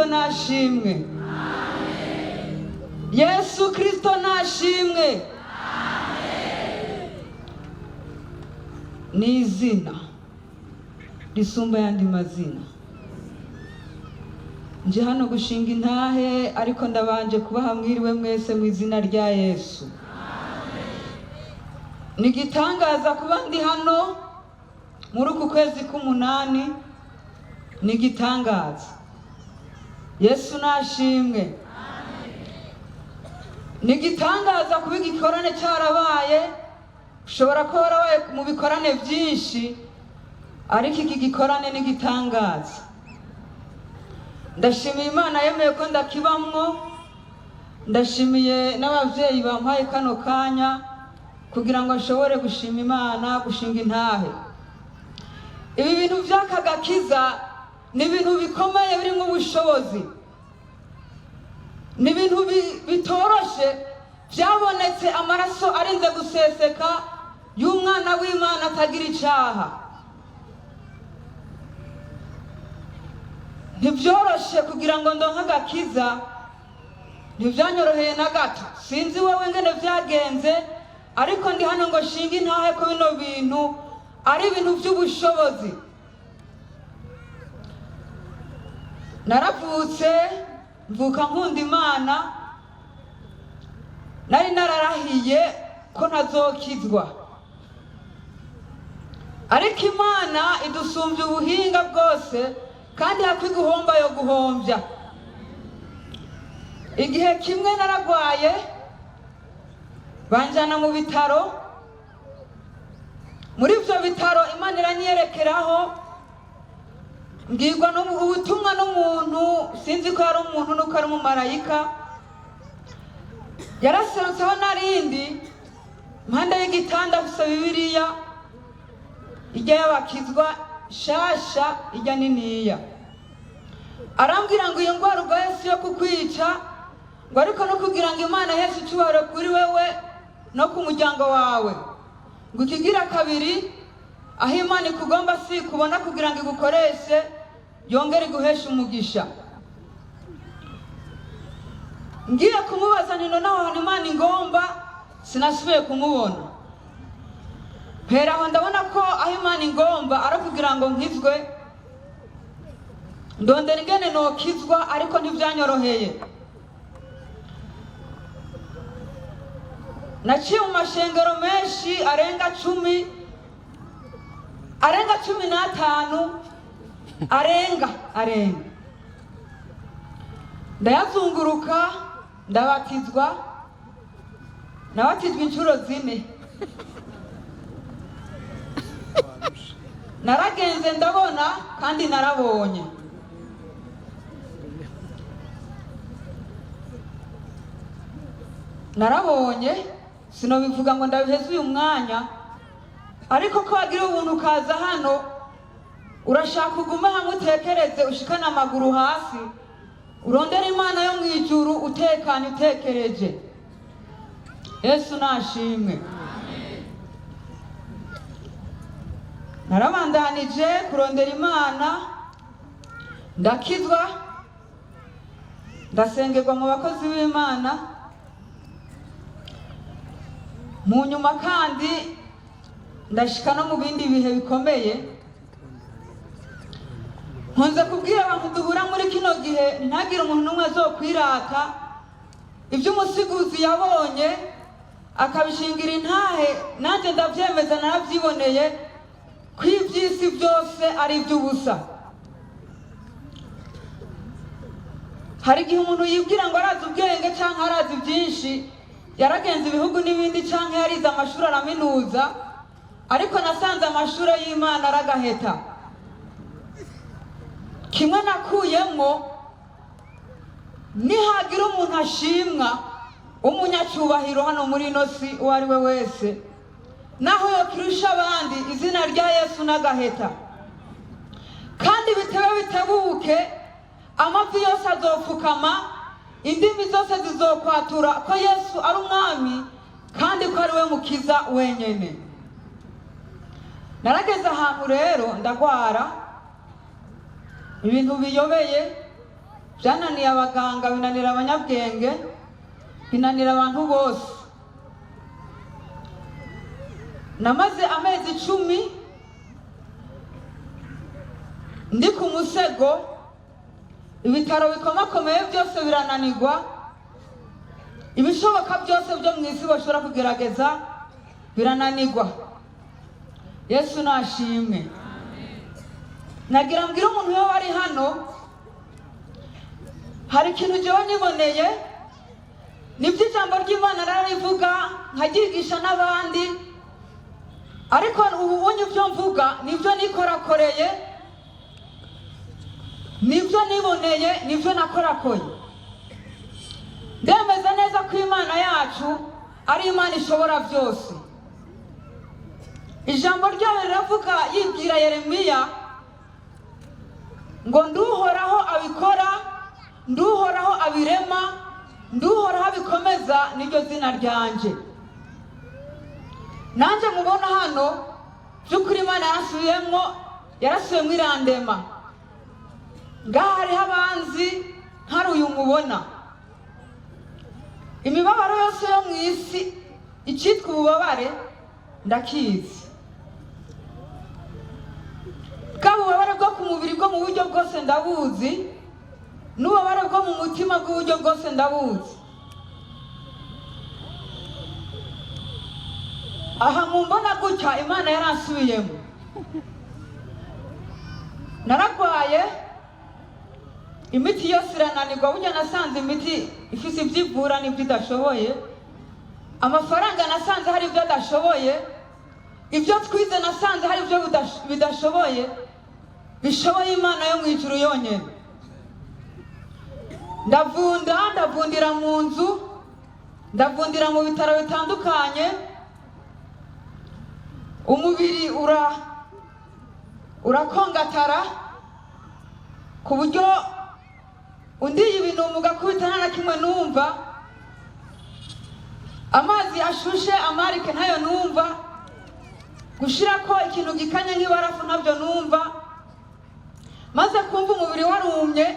nashimwe. Yesu Kristo nashimwe. Ni izina risumba yandi mazina. Nje hano gushinga intahe, ariko ndabanje kubaha mwiriwe mwese mu izina rya Yesu. Nigitangaza kuba ndi hano muri uku kwezi k'umunani, nigitangaza. Yesu nashimwe. Nigitangaza kuba igikorane cyarabaye. Ushobora ko warabaye mu bikorane byinshi, ariko iki gikorane nigitangaza. Ndashimiye Imana yemeye ko ndakibamwo. Ndashimiye n'abavyeyi bampaye kano kanya kugira ngo nshobore gushima Imana, gushinga intahe. Ibi bintu by'akagakiza ni ibintu bikomeye birimo ubushobozi. Ni ibintu bitoroshe, byabonetse amaraso arinze guseseka y'umwana w'Imana atagira icyaha. Ntibyoroshe kugira ngo ndonke agakiza, ntibyanyoroheye na gato. Sinzi wowe ngene byagenze, ariko ndi hano ngo shinga intahe ko bino bintu ari ibintu by'ubushobozi. Naravutse mvuka nkunda Imana, nari nararahiye ko ntazokizwa, ariko Imana idusumbya ubuhinga bwose, kandi hakwiguhomba yo guhombya. Igihe kimwe naragwaye, banjana mu bitaro. Muri ibyo bitaro Imana iranyerekeraho, mbwirwa ubutumwa n'umuntu, sinzi ko yari umuntu nuko ari umumarayika. Yaraserutseho narindi impande y'igitanda afise Bibiliya, ijya y'abakizwa shasha, ijya niniya. Arambwira ngo iyo ndwara urwaye si yo kukwica, ngo ariko no kugira ngo Imana iheshe icyubahiro kuri wewe no ku muryango wawe. Ngo ikigira kabiri, aho Imana ikugomba si kubona kugira ngo igukoreshe, yongere iguheshe umugisha. Ngiye kumubaza nti noneho ahantu Imana ingomba, sinasubiye kumubona. Pera aho ndabona ko aho Imana ingomba ari kugira ngo nkizwe. Ndondera ingene nokizwa, ariko ntibyanyoroheye. Naciye mu mashengero menshi arenga 10, arenga 15, arenga ndayazunguruka, ndabatizwa. Nabatizwa inshuro 4. Naragenze ndabona kandi narabonye. Narabonye, sinobivuga ngo ndabiheze uyu mwanya, ariko ko wagira ubuntu kaza hano, urashaka ugume hamwe utekereze, ushikana amaguru hasi, urondera Imana yo mu ijuru utekanye utekereje. Yesu nashimwe. Narabandanije kurondera Imana, ndakizwa, ndasengerwa mu bakozi b'Imana. Mu nyuma kandi ndashika no mu bindi bihe bikomeye. Nkunze kubwira abantu duhura muri kino gihe, ntagire umuntu n'umwe azokwirata ibyo umusiguzi yabonye akabishingira intahe. Nanjye ndabyemeza, narabyiboneye ko iby'isi byose ari iby'ubusa. Hari igihe umuntu yibwira ngo arazi ubwenge cyangwa arazi byinshi, yaragenze ibihugu n'ibindi cyangwa yarize amashuri araminuza, ariko nasanze amashuri y'Imana aragaheta. Kimwe nakuyemo, nihagira umuntu ashimwa, umunyacyubahiro hano muri ino si uwo ari we wese, naho yokirusha abandi, izina rya Yesu n'agaheta. Kandi bitewe bitebuke, amavi yose azopfukama, indimi zose zizokwatura ko Yesu ari umwami, kandi ko ari we mukiza wenyene. Narageze ahantu rero ndagwara, ibintu biyobeye, byananiye abaganga, binanira abanyabwenge, binanira abantu bose. Namaze amezi 10 ndi ku musego, ibitaro bikomakomeye byose birananirwa, ibishoboka byose byo mu isi bashobora kugerageza birananirwa. Yesu nashimwe. Nagira mbwira umuntu we wari hano, hari ikintu jewe niboneye, nibyo ijambo ry'Imana rarivuga nkagigisha n'abandi, ariko ubu bunye byo mvuga nibyo nikorakoreye, nibyo niboneye, nibyo nakorakoye. Ndemeza neza ko Imana yacu ari Imana ishobora byose. Ijambo ryawe riravuga yibwira Yeremiya ngo nduhoraho abikora, nduhoraho abirema, nduhoraho abikomeza, niryo zina ryanje. Nanje mubona hano by'ukuri Imana yarasubiyemo irandema. Ngaha hariho abanzi ntari uyu mubona. Imibabaro yose yo mu isi icyitwa ububabare ndakizi. Bwa bubabare bwo ku mubiri bwo mu buryo bwose ndabuzi, n'ububabare bwo mu mutima bw'uburyo bwose ndabuzi. Aha mumbona gutya Imana yaransubiyemo. Naragwaye, imiti yose irananirwa, burya nasanze imiti ifise ibyivura n'ibyo idashoboye. Amafaranga nasanze hari ibyo adashoboye, ibyo twize nasanze hari ibyo bidashoboye, bishoboye Imana yo mu ijuru yonyine. Ndavundira mu nzu, ndavundira mu bitaro bitandukanye, umubiri urakongatara ku buryo undiye ibintu mugakubita na kimwe numva, amazi ashushe amarike ntayo numva, gushira ko ikintu gikanye nk'ibarafu nabyo numva. Maze kumva umubiri warumye,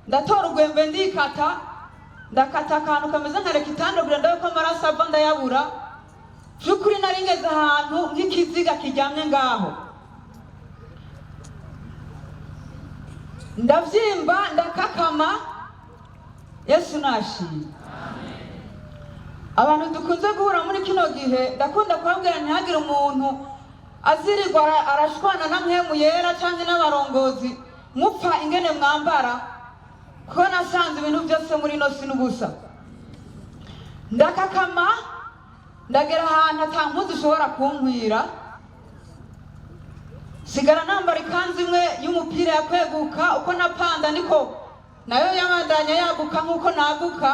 ndatora urwembe ndikata, ndakata akantu kameze nka rekitandobure ndabe ko amaraso ava ndayabura. By'ukuri nari ngeze ahantu nk'ikiziga kiryamye ngaho, ndavyimba ndakakama. Yesu nashimye. Abantu dukunze guhura muri kino gihe, ndakunda kubabwira ntihagire umuntu azirirwa arashwana na mpemu yera cyangwa n'abarongozi mupfa ingene mwambara, ko nasanze ibintu byose muri no sinubusa. Ndakakama, ndagera ahantu atampuzu ushobora kunkwira, sigara nambara ikanzu imwe y'umupira yakweguka. Uko napanda niko nayo yabandanya yaguka nk'uko naguka.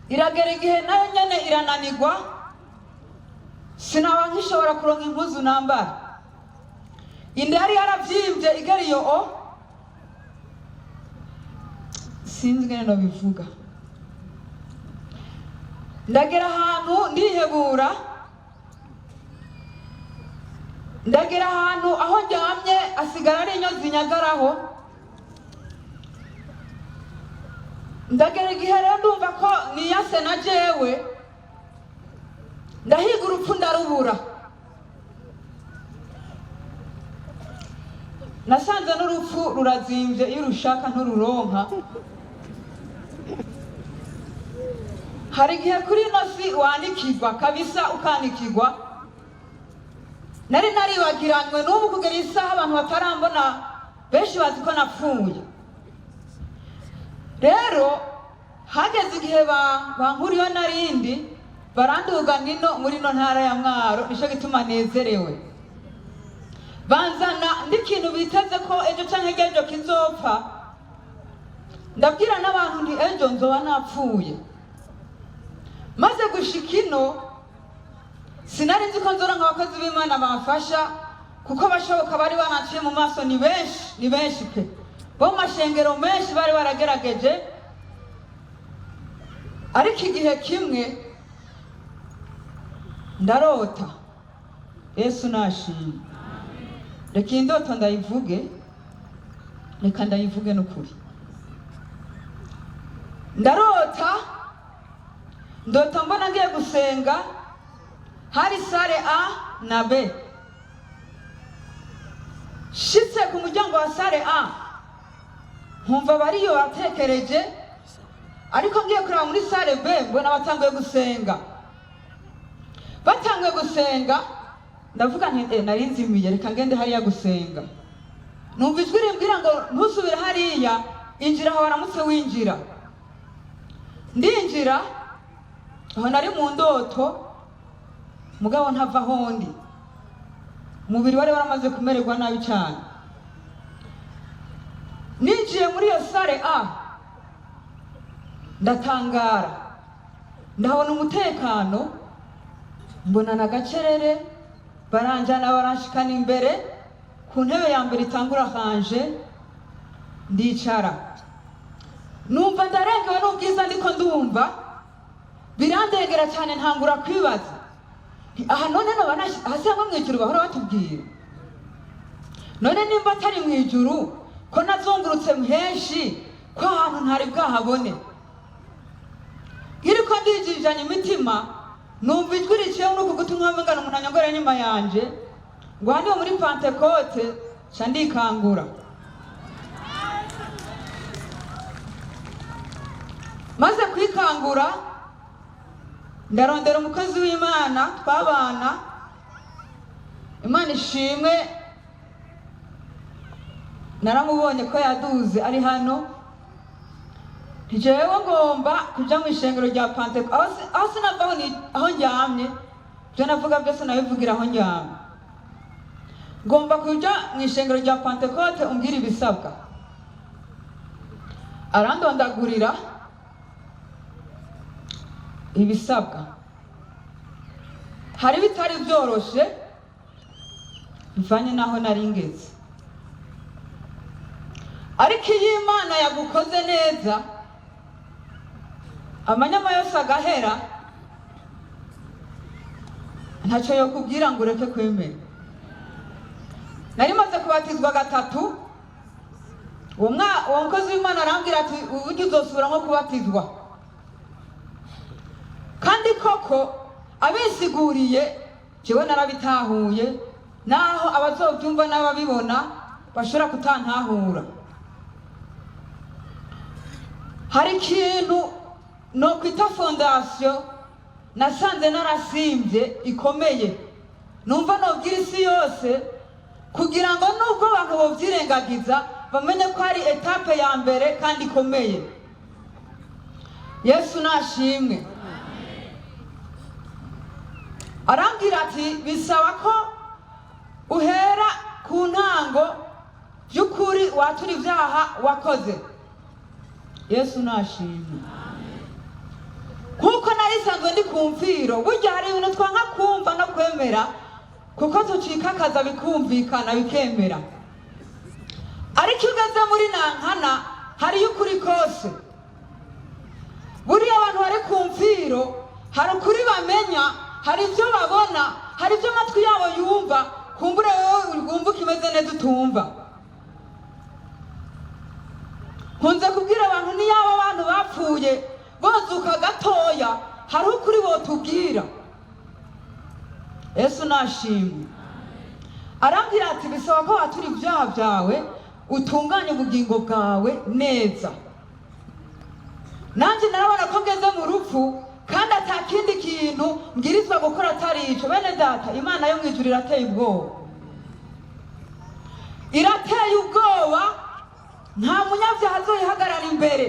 Iragera igihe nayo nyene irananirwa, sinaba nkishobora kuronka impuzu nambara. Inda yari yaravyimbye igera iyo sinzi ngene no bivuga. Ndagera ahantu ndihebura, ndagera ahantu aho njyamye asigara ari inyo zinyagaraho. Ndagera igihe rero ndumva ko niyase na jewe, ndahiga urupfu ndarubura. Nasanze n'urupfu rurazimvye, iyo urushaka ntururonka. Hari igihe kuri ino si wanikirwa kabisa, ukanikirwa. Nari naribagiranywe, n'ubu kugera isaha abantu batarambona benshi bazi ko napfuye. Rero hageze igihe bankuriyo narindi, baranduga nino muri no ntara ya Mwaro, nico gituma nezerewe. Banzana ndikintu biteze ko ejo canke ejo kizopfa. Ndabwira n'abantu nti ejo nzoba napfuye. Maze gushikino sinari nzi ko nzora nk'abakozi b'Imana bamfasha, kuko bashoboka bari banaciye mu maso ni benshi pe. Bo mashengero menshi bari baragerageje, ariko igihe kimwe ndarota. Yesu nashimye. Reka indoto ndayivuge, reka ndayivuge n'ukuri. ndota mbona ngiye gusenga, hari sare A na B. Shitse ku muryango wa sare A, nkumva bariyo batekereje, ariko ngiye kureba muri sare B mbona batanguye gusenga. Batanguye gusenga, ndavuga nti nari nzimiye, reka ngende hariya gusenga. Numva ijwi rimbwira ngo ntusubire hariya, injira aho waramutse winjira. Ndinjira, aho nari mu ndoto, mugabo ntava hondi. Umubiri wari waramaze kumererwa nabi cyane. Ninjiye muri iyo sare A, ndatangara, ndahabona umutekano, mbona na gacerere, baranjana baranshikana imbere, ku ntebe ya mbere itangura kanje, ndicara. Numva ndarengewe n'ubwiza ndiko ndumva, birandengera cyane, ntangura kwibaza. Aha none hasi hamwe mwijuru bahora batubwira. None nimba atari mwijuru, ko nazungurutse henshi, ko ahantu ntari bwahabone. Iriko ndijijanye imitima, numva ijwi riciye muri uku gutumwa mbangana umuntu anyongora nyuma yanje, ngo hano muri Pentecote ca ndikangura. Maze kwikangura, ndarondera umukozi w'Imana twabana, Imana ishimwe, naramubonye ko yaduze ari hano. Jewe ngomba kuja mu ishengero rya Pentecote, aho sinavaho aho njyamye, byo navuga byose nabivugira aho njyamye. Ngomba kuja mu ishengero rya Pentecote umbwira ibisabwa. Arandondagurira ibisabwa. Hari bitari byoroshe, bivanye naho nari ngeze. Ariko iyo Imana yagukoze neza, amanyama yose agahera, ntacyo yo kubwira ngo ureke kwemera. Nari maze kubatizwa gatatu, uwo mukozi w'Imana arambwira ati uburyo uzosubira nko kubatizwa. Kandi koko abisiguriye, jewe narabitahuye, naho abazobyumva n'ababibona bashobora kutantahura. Hari ikintu no kwita fondation nasanze narasimbye ikomeye, numva nobwira isi yose, kugira ngo nubwo abantu bovyirengagiza bamenye ko ari etape ya mbere kandi ikomeye. Yesu nashimwe. Arambwira ati bisaba ko uhera ku ntango y'ukuri watura ibyaha wakoze. Yesu nashimwe. Kuko narisanzwe ndi kumfiro, burya hari ibintu twanka kumva no kwemera, kuko tucikakaza bikumvikana bikemera. Ariko ugeze muri nankana, hari ukuri kose. Buriya abantu bari kumfiro, hari ukuri bamenya, hari ibyo babona, hari ibyo amatwi yabo yumva, kumbure wowe urwumva ukimeze neza utumva. Nkunze kubwira abantu niyaba abantu bapfuye bozuka gatoya, hari ukuri botubwira. Yesu nashimwe. Arambwira ati bisaba ko watura ibyaha byawe, utunganye ubugingo bwawe neza. Nanjye narabona ko ngeze mu rupfu, kandi atakindi kintu mbwirizwa gukora atari ico. Bene data, Imana yo mwijuru irateye ubwoba. Irateye ubwoba, nta munyabyaha azoyihagarara imbere.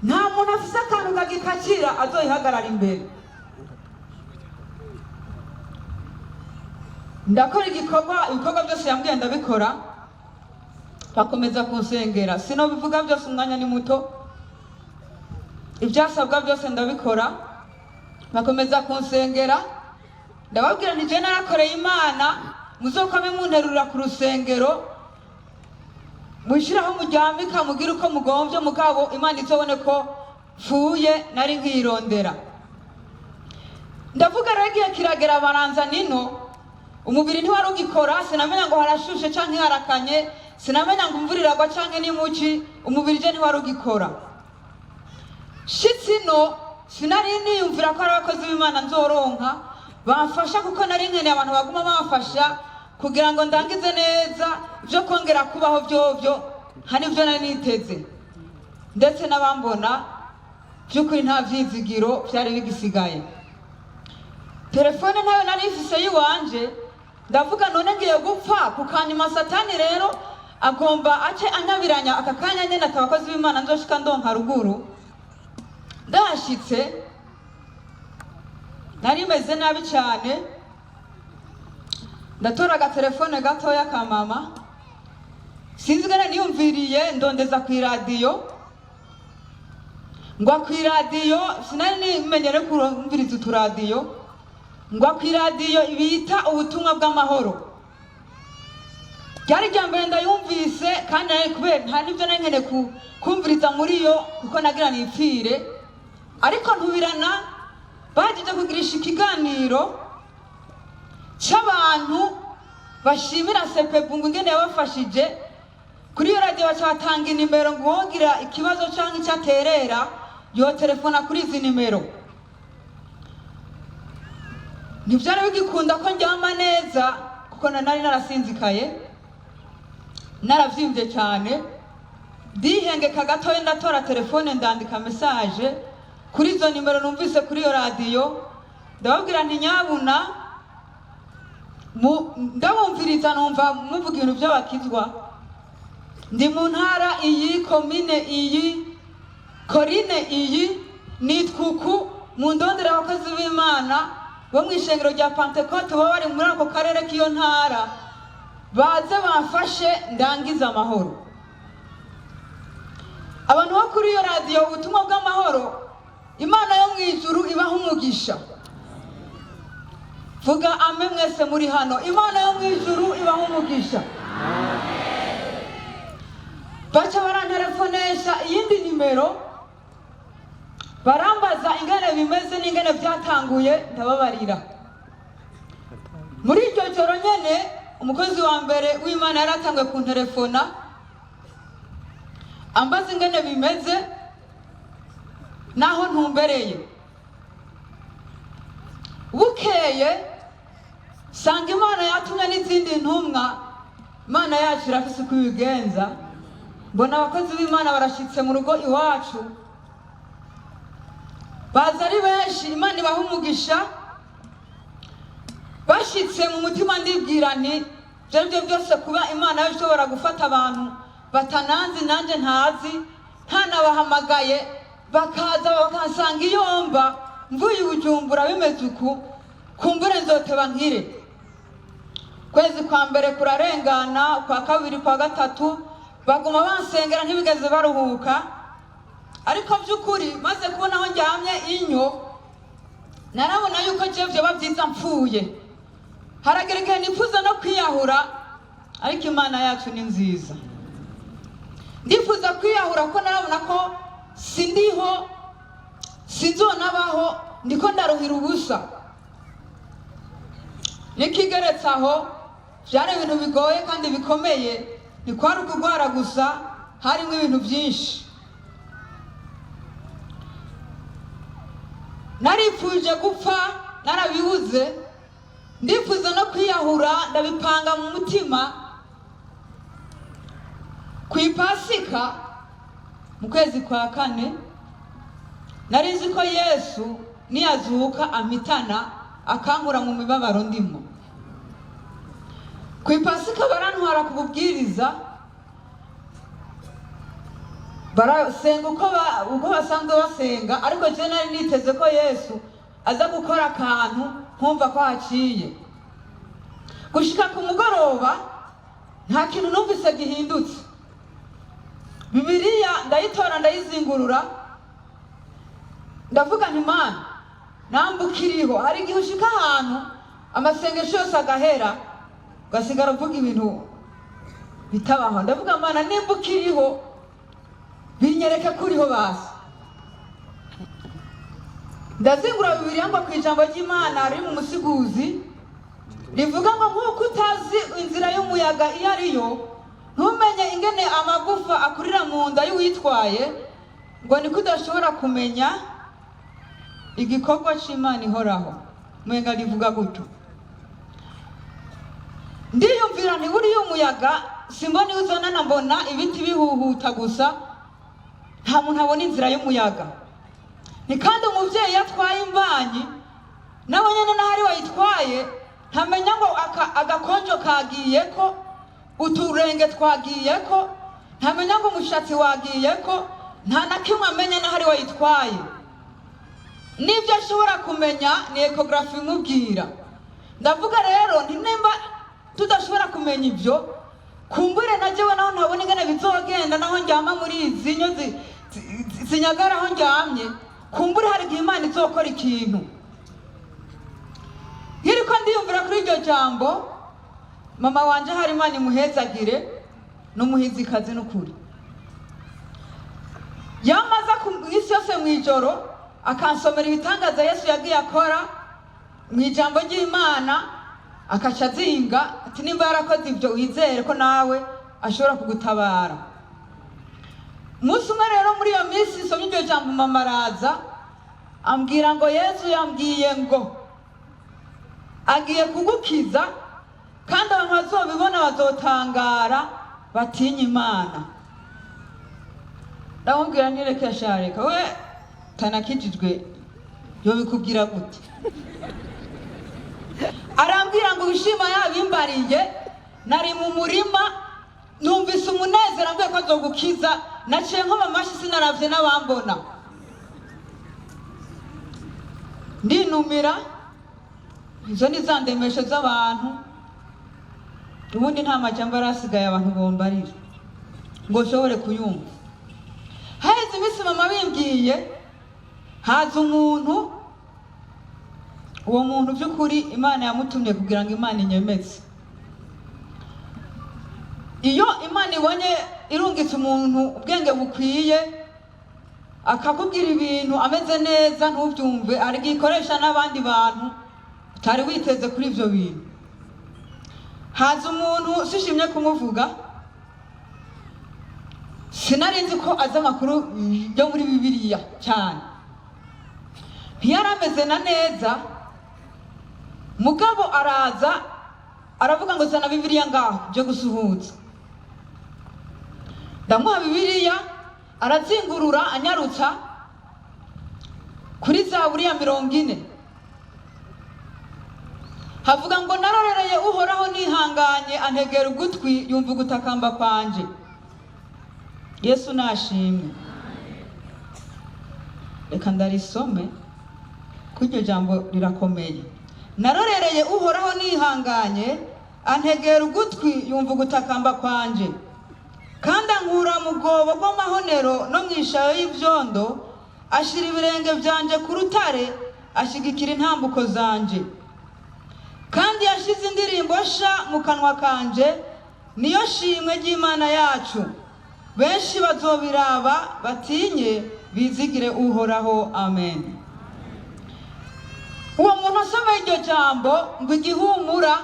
Nta muntu afise akantu kagikakira azoyihagarara imbere. Ndakora ibikorwa byose yambwiye ndabikora, bakomeza kunsengera. Sinobivuga byose, umwanya ni muto. Ibyasabwa byose ndabikora, bakomeza kunsengera. Ndababwira nti je narakoreye Imana, muzokame munterurira ku rusengero, mushiraho mujyamika, mugira uko mugomvye, mugabo Imana izobone ko pfuye nari nkirondera. Ndavuga rero igihe kiragera baranza nino, umubiri ntiwari ugikora, sinamenya ngo harashushe canke harakanye, sinamenya ngo imvura iragwa canke ni muci, umubiri je ntiwari ugikora. shitsino sinari niyumvira ko ari abakozi b'Imana nzoronka bamfasha, kuko nari nkeneye abantu baguma bamfasha kugira ngo ndangize neza byo kongera kubaho byovyo hani byo nari niteze, ndetse n'abambona by'ukuri nta vyizigiro byari bigisigaye. Telefone ntayo nari ifise yiwanje, ndavuga none ngiye gupfa kukanyuma Satani rero agomba ace anyabiranya aka kanya nyene atabakozi b'Imana nzoshika ndonka ruguru. Ndashitse nari meze nabi cyane, ndatora agatelefone gatoya ka mama, sinzi ngene niyumviriye ndondeza ku radio, ngwa ku radio sinari nimenyere kurumviriza uturadiyo, ngwa ku radio ibita ubutumwa bw'amahoro. Ryari ryambere ndayumvise kandi kubera nta nivyo nankene kumviriza muri yo kuko nagira nipfire, ariko ntubirana bagije kugirisha ikiganiro cy'abantu bashimira Sepebu ngo ingene yabafashije. Kuri iyo radio bacyatanga inimero ngo wogira ikibazo cyangwa icyaterera yo telefona kuri izi nimero. Ntivyari bigikunda ko njyama neza kuko nari narasinzikaye, naravyimbye cyane, ndihengeka gatoya ndatora telefone ndandika message kuri izo nimero numvise kuri iyo radio, ndababwira nti nyabuna ndabumviriza numva muvuga ibintu by'abakizwa, ndi mu ntara iyi, komine iyi, korine iyi, nitwuku mu ndondera abakozi b'Imana bo mu ishengero rya Pentecote baba bari muri ako karere k'iyo ntara, baze bamfashe ndangiza amahoro. Abantu bo kuri iyo radio ubutumwa bw'amahoro, Imana yo mwijuru ibaha umugisha. Vuga ame mwese muri hano, Imana yo mwijuru ibaha umugisha. Baca barantelefonesha iyindi nimero, barambaza ingene bimeze n'ingene byatanguye, ndababarira. Muri iryo joro nyene umukozi wa mbere w'Imana yaratanguye kuntelefona ambaza ingene bimeze naho ntumbereye. Bukeye sanga Imana yatumye n'izindi ntumwa, Imana yacu irafise uko ibigenza, mbona abakozi b'Imana barashitse mu rugo iwacu, baza ari benshi, Imana ibaha umugisha. Bashitse mu mutima ndibwira nti byo byose kuba Imana ishobora gufata abantu batananzi nanje ntazi, ntanabahamagaye bakaza bakansanga iyomba mvuye Bujumbura bimeze uku, kumbure nzoteba nkire. Kwezi kwa mbere kurarengana, kwa kabiri, kwa gatatu baguma bansengera ntibigeze baruhuka, ariko by'ukuri maze kubona aho njyamye inyo narabona yuko jevye babyiza mpfuye, haragereka nifuza no kwiyahura, ariko Imana yacu ni nziza. Ndifuza kwiyahura ko narabona ko sindiho, sinzonabaho, ndiko ndaruhira ubusa. Nikigeretse aho byari ibintu bigoye kandi bikomeye, ni kwari ukugwara gusa, harimo ibintu byinshi. Narifuje gupfa, narabibuze, ndifuza no kwiyahura, ndabipanga mu mutima. Kw'Ipasika mu kwezi kwa kane narizi ko Yesu niyazuka amitana akankura mu mibabaro ndimo. Kw'Ipasika barantwara kububwiriza, barasenga uko basanzwe basenga, ariko je nari niteze ko Yesu aza gukora akantu nkumva ko haciye. Gushika ku mugoroba nta kintu numvise gihindutse. Bibiliya ndayitora ndayizingurura, ndavuga nti Mana nambukiriho. Hari igihe ushika ahantu amasengesho yose agahera ugasigara uvuga ibintu bitabaho, ndavuga Mana nimbukiriho binyereke kuriho basi. Ndazingura Bibiliya ngo ku ijambo ry'Imana riri mu musiguzi rivuga ngo nk'uko utazi inzira y'umuyaga iyo ariyo, ntumenye ingene amagufa akurira mu nda y'uwitwaye, ngo niko udashobora kumenya igikorwa c'Imana ihoraho. Mwenga rivuga gutyo. Ndiyumvira nti buriya umuyaga simboni uzanana, mbona ibiti bihuhuta gusa, nta muntu abona inzira y'umuyaga. Ni kandi umuvyeyi yatwaye imbanyi nawe nyene nahari wayitwaye ntamenya ngo agakonjo kagiyeko, uturenge twagiyeko, ntamenya ngo umushatsi wagiyeko, nta na kimwe amenya nahari wayitwaye. Nivyo ashobora kumenya ni ecography imubwira. Ndavuga rero nti nimba tudashobora kumenya ivyo, kumbure na jewe naho ntabona ingene bizogenda naho njyama muri izi nyo zinyagara aho njyamye, kumbure hari igihe Imana izokora ikintu. Nkiriko ndiyumvira kuri iryo jambo, mama wanje hari Imana imuhezagire, n'umuhizikazi n'ukuri. Yamaza isi yose mw'ijoro akansomera ibitangaza Yesu yagiye akora mw'ijambo ry'Imana, akaca azinga ati nimba yarakoze ivyo wizere ko nawe ashobora kugutabara. Umunsi umwe rero muri iyo minsi nsomye iryo jambo, mama araza ambwira ngo Yesu yambwiye ngo agiye kugukiza, kandi abantu bazobibona bazotangara batinye Imana. Ndamubwira ntireke yashareka, we tanakijijwe yobikubwira gute? Arambwira ngo ushima yabimbariye, nari mu murima numvise umunezero, ambwiye ko azogukiza, naciye nkoma amashi sinaravye n'abambona. Ndinumira, izo ni za ndemesho z'abantu, ubundi nta majambo arasigaye abantu bombarira ngo ushobore kuyumva. Haheze iminsi mama bimbwiye, haza umuntu, uwo muntu by'ukuri Imana yamutumye kugira ngo Imana inyemeze. Iyo Imana ibonye irungitse umuntu ubwenge bukwiye, akakubwira ibintu ameze neza ntubyumve, arigikoresha n'abandi bantu utari witeze kuri ivyo bintu. Haza umuntu sishimye kumuvuga, sinarinzi ko azi amakuru yo muri Bibiliya cyane, ntiyarameze na neza. Mugabo araza aravuga ngo zana Bibiliya ngaho byo gusuhuza. Ndamuha Bibiliya, arazingurura anyarutsa kuri Zaburi ya 40. Havuga ngo narorereye Uhoraho nihanganye, antegera ugutwi yumva gutakamba kwanje. Yesu nashimwe. Reka ndarisome kuryo jambo rirakomeye. Narorereye Uhoraho nihanganye, antegera ugutwi yumva gutakamba kwanje, kandi ankura mu bwobo bw'amahonero no mwishayo y'ivyondo, ashira ibirenge vyanje ku rutare, ashigikira intambuko zanje. Kandi yashize indirimbo sha mu kanwa kanje, niyo shimwe ry'Imana yacu. Benshi bazobiraba batinye, bizigire Uhoraho. Amen. Uwo muntu asoma iryo jambo ngo igihumura,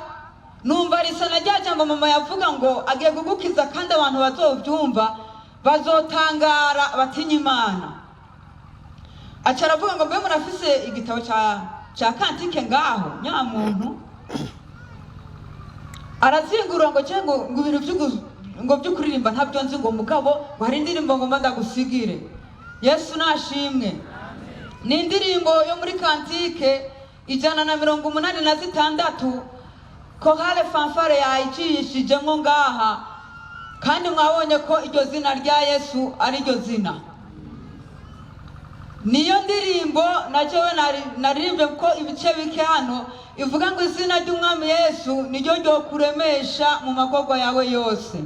numva risa na rya jambo mama yavuga ngo agiye kugukiza kandi abantu bazovyumva bazotangara batinye Imana. Aca aravuga ngo mbe murafise igitabo ca kantike ngaho nyamuntu? Arazingura ngo cengo ngo ibintu ngo by'ukuririmba ntabyo nzi, ngo mugabo hari indirimbo ngo ndagusigire. Yesu nashimwe. Ni indirimbo yo muri kantike 186 Chorale Fanfare yayicishijemo ngaha, kandi mwabonye ko iryo zina rya Yesu ari ryo zina. Niyo ndirimbo najewe naririmbye ko ibice bike hano ivuga ngo izina ry'Umwami Yesu niryo ryo kuremesha mu makorwa yawe yose.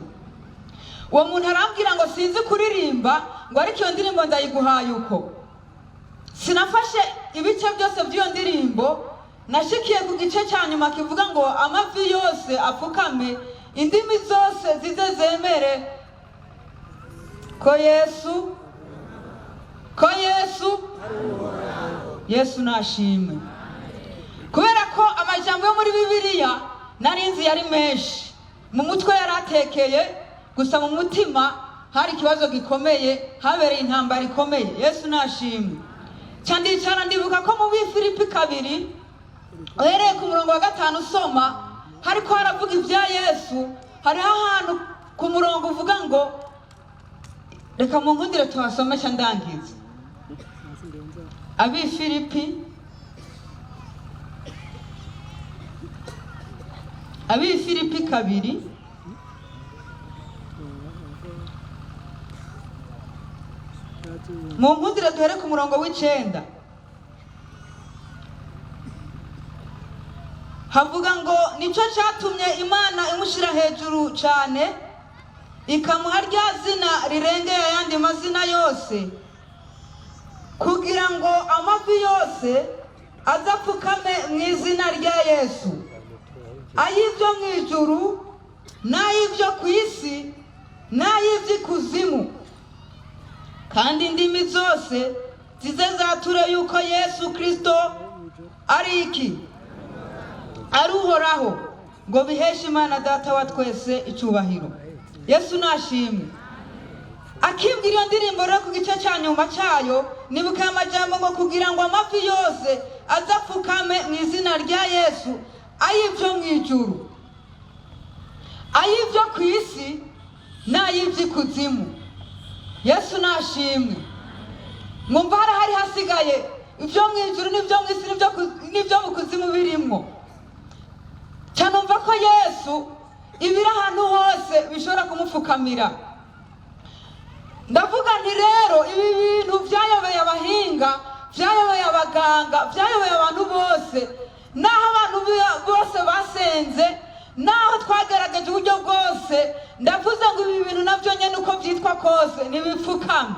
Uwo muntu arambwira ngo sinzi kuririmba, ngo ariko iyo ndirimbo ndayiguhaye uko. Sinafashe ibice byose by'iyo ndirimbo, nashikiye ku gice cya nyuma kivuga ngo amavi yose apfukame, indimi zose zize zemere ko Yesu Yesu nashimwe. Kubera ko amajambo yo muri Bibiliya narinzi yari menshi, mu mutwe yaratekeye, gusa mu mutima hari ikibazo gikomeye, habereye intambara ikomeye. Yesu nashimwe. Cyandicara ndibuka ko mu Bifilipi 2 uhereye ku murongo wa 5 usoma hariko haravuga ibya Yesu. Hari ahantu ku murongo uvuga ngo, reka mu nkundire tuhasomesha ndangiza. Abifilipi 2 mu nkundire duhere ku murongo w'9 havuga ngo nico cyatumye Imana imushira hejuru cyane ikamuha rya zina rirengeye ayandi mazina yose, kugira ngo amavi yose azapfukame mu izina rya Yesu, ay'ibyo mu ijuru n'ay'ibyo ku isi n'ay'iby'ikuzimu, kandi indimi zose zize zature yuko Yesu Kristo ari iki? Ari uhoraho, ngo biheshe Imana Data wa twese icyubahiro. Yesu nashimwe. Akimbwira iyo ndirimbo rero ku gice cya nyuma cyayo, nibuka amajambo ngo kugira ngo amavi yose azapfukame mu izina rya Yesu, ay'ibyo mu ijuru, ay'ibyo ku isi n'ay'iby'ikuzimu. Yesu nashimwe. Mwumva hari hasigaye ibyo mu ijuru n'ibyo mu isi n'ibyo mu kuzimu birimo. Cyanumva ko Yesu ibiri ahantu hose bishobora kumupfukamira. Ndavuga nti rero ibi bintu byayobeye abahinga, byayobeye abaganga, byayobeye abantu bose, naho abantu bose basenze, naho twagerageje uburyo bwose, ndavuze ngo ibi bintu nabyo nyene uko byitwa kose nibipfukame.